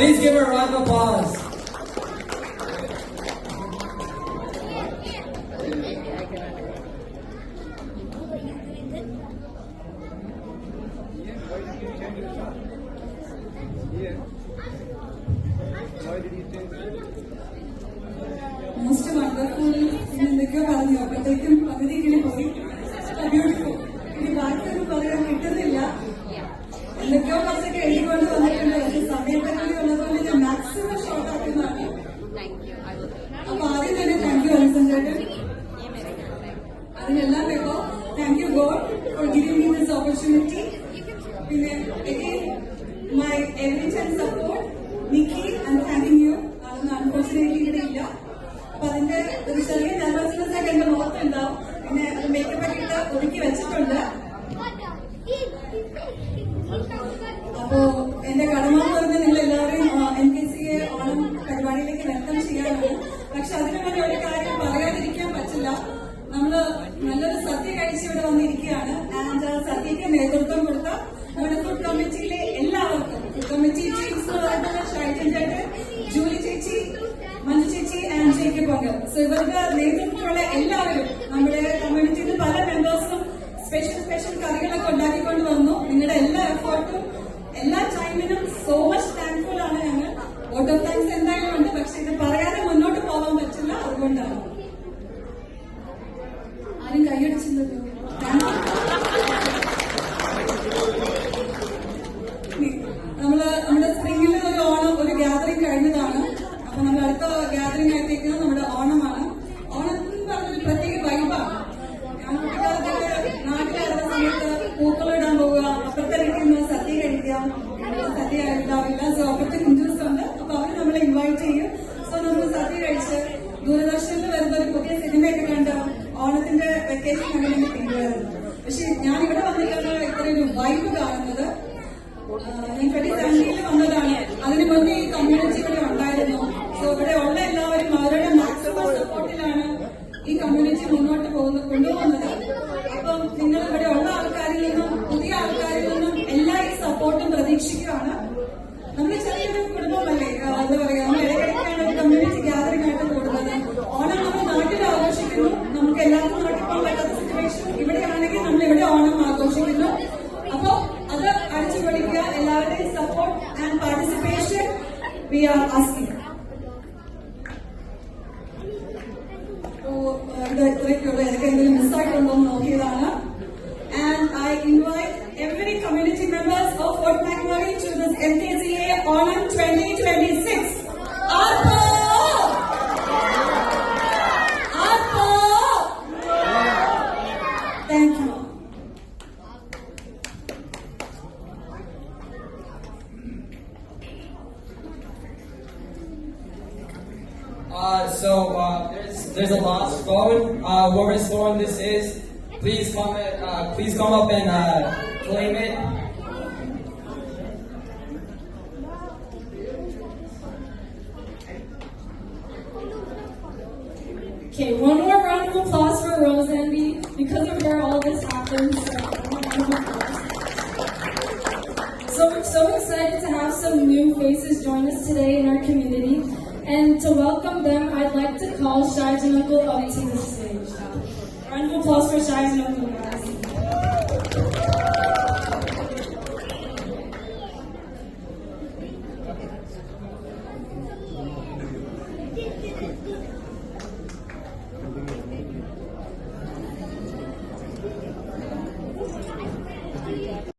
Please give her a round of applause. Most wonderful എന്തൊക്കെയോ പറഞ്ഞു അപ്പോഴത്തേക്കും പകുതി ഇങ്ങനെ പോയി. ബ്യൂട്ടിഫുൾ. ഇനി ബാക്കിയൊന്നും പറയാൻ കിട്ടുന്നില്ല. എന്തൊക്കെയോ കുറച്ചൊക്കെ എഴുതിക്കൊണ്ട് വന്നിട്ടുണ്ട്. പക്ഷെ സമയത്തൊക്കെ ഉള്ളതുകൊണ്ട് ഞാൻ മാക്സിമം ഷോർട്ട് ആക്കുന്നതാണ്. അപ്പൊ ആദ്യം തന്നെ താങ്ക് യു അലക്സൻ ചേട്ടൻ. അതിനെല്ലാം Virgo thank you God for giving me this opportunity. പിന്നെ again my every chance support Nikki and thanking you. അതൊന്നും അൺഫോർച്ചുനേറ്റ്ലി ഇവിടെ ഇല്ല. അപ്പൊ അതിന്റെ ഒരു ചെറിയ നെർവസ്നെസ് ഒക്കെ എന്റെ മുഖത്തുണ്ടാവും. പിന്നെ മേക്കപ്പ് ഒക്കെ ഇട്ട് ഒതുക്കി വെച്ചിട്ടുണ്ട്. അപ്പോ എന്റെ കടമ പറഞ്ഞ് നിങ്ങൾ എല്ലാവരും NKCA ഓണം പരിപാടിയിലേക്ക് വെൽക്കം ചെയ്യാനാണ്. പക്ഷെ അതിനു വേണ്ടി ഒരു കാര്യം പറയാതിരിക്കാൻ പറ്റില്ല. നമ്മള് നല്ലൊരു സദ്യ കഴിച്ച് ഇവിടെ വന്നിരിക്കുകയാണ്. ആൻഡ് സദ്യക്ക് നേതൃത്വം കൊടുത്ത നമ്മുടെ ഫുഡ് കമ്മിറ്റിയിലെ എല്ലാവർക്കും, ഫുഡ് കമ്മിറ്റി ടീംസ് എന്ന് പറയുന്നത് ഷൈജൻ ചേട്ടൻ, ജൂലി ചേച്ചി, മഞ്ജു ചേച്ചി ആൻഡ് ജെയ്ക്ക് പൊങ്കൽ. സോ ഇവരുടെ നേതൃത്വമുള്ള എല്ലാവരും നമ്മുടെ കമ്മ്യൂണിറ്റിയിൽ പല മെമ്പേഴ്സും സ്പെഷ്യൽ കറികളൊക്കെ ഉണ്ടാക്കിക്കൊണ്ട് വന്നു. നിങ്ങളുടെ എല്ലാ എഫേർട്ടും എല്ലാ ടൈമിനും സോ മച്ച് താങ്ക്ഫുൾ ആണ് ഞങ്ങൾ. വോട്ട് ഓഫ് താങ്ക്സ് എന്തായാലും ഉണ്ട്. പക്ഷെ ഇത് പറയാതെ മുന്നോട്ട് പോകാൻ പറ്റില്ല. അതുകൊണ്ടാണ് ആരും കൈയടിച്ചില്ലല്ലോ. നമ്മുടെ സ്പ്രിംഗിൽ ഒരു ഓണം ഒരു ഗ്യാതറിംഗ് കഴിഞ്ഞതാണ്. അപ്പൊ നമ്മൾ അടുത്ത ഗ്യാതറിംഗ് ആയിട്ടേക്ക് നമ്മുടെ ഓണമാണ്. ഓണം എന്ന് പറഞ്ഞൊരു പ്രത്യേക വൈബാണ്. ഞാൻ കുട്ടിക്കാലത്തൊക്കെ നാട്ടിലായിരുന്ന സമയത്ത് പൂക്കളിടാൻ പോവുക, അപ്പുറത്തെ വീട്ടിൽ നിന്ന് സദ്യ കഴിക്കാം. സദ്യ ഉണ്ടാവില്ല. സോ അപ്പുറത്തെ ഹിന്ദുസ് ഉണ്ട്. അപ്പൊ അവർ നമ്മളെ ഇൻവൈറ്റ് ചെയ്യും. സോ നമ്മൾ സദ്യ കഴിച്ച് ദൂരദർശനിൽ വരുന്ന ഒരു പുതിയ സിനിമയൊക്കെ കണ്ട് ഓണത്തിന്റെ വെക്കേഷൻ അങ്ങനെ തീരുമായിരുന്നു. പക്ഷെ ഞാൻ ഇവിടെ വന്നിട്ടാണ് ഇത്രയൊരു വൈബ് കാണുന്നത്. ഞാൻ 2017 വന്നതാണ്. അതിനു മുന്നേ ഈ കമ്മ്യൂണിറ്റി ഇവിടെ ഉണ്ടായിരുന്നു. സോ ഇവിടെ ഉള്ള എല്ലാവരും അവരുടെ മാക്സിമം സപ്പോർട്ടിലാണ് ഈ കമ്മ്യൂണിറ്റി മുന്നോട്ട് കൊണ്ടുപോകുന്നത്. അപ്പം നിങ്ങൾ ഇവിടെ ഉള്ള ആൾക്കാരിൽ നിന്നും പുതിയ ആൾക്കാരിൽ നിന്നും എല്ലാ ഈ സപ്പോർട്ടും പ്രതീക്ഷിക്കുകയാണ്. നമ്മൾ ചെറിയൊരു കുടുംബമല്ലേ, എന്താ പറയാ, നമ്മൾ ഇടയ്ക്കിടയ്ക്കാണ് ഒരു കമ്മ്യൂണിറ്റി ഗ്യാതറിംഗ് ആയിട്ട് കൂടുന്നത്. ഓണം നമ്മൾ നാട്ടിൽ ആഘോഷിക്കുന്നു. നമുക്ക് എല്ലാവർക്കും നാട്ടിൽ പോകാൻ പറ്റാത്ത സിറ്റുവേഷൻ ഇവിടെയാണെങ്കിൽ നമ്മൾ ഇവിടെ ഓണം ആഘോഷിക്കുന്നു. അപ്പൊ അത് അടിച്ചു പൊളിക്കുക. എല്ലാവരുടെയും support and participation we are asking. ഇത് ഇത്രയ്ക്കുള്ള എനിക്ക് എന്തെങ്കിലും മിസ്സായിട്ടുണ്ടോ എന്ന് നോക്കിയതാണ്. And I invite every community members of Fort McMurray to this NKCA Onam 2026. Arpo! Arpo! Thank you. There's a lot going. Whoever's scoring this is, please come up and claim it. Okay, one more round of applause for Rose Envy. Because of her, all this happens. So excited to have some new faces join us today in our community. And to welcome them, I'd like to call Shai and Uncle up to the stage. Round of applause for Shai and Uncle.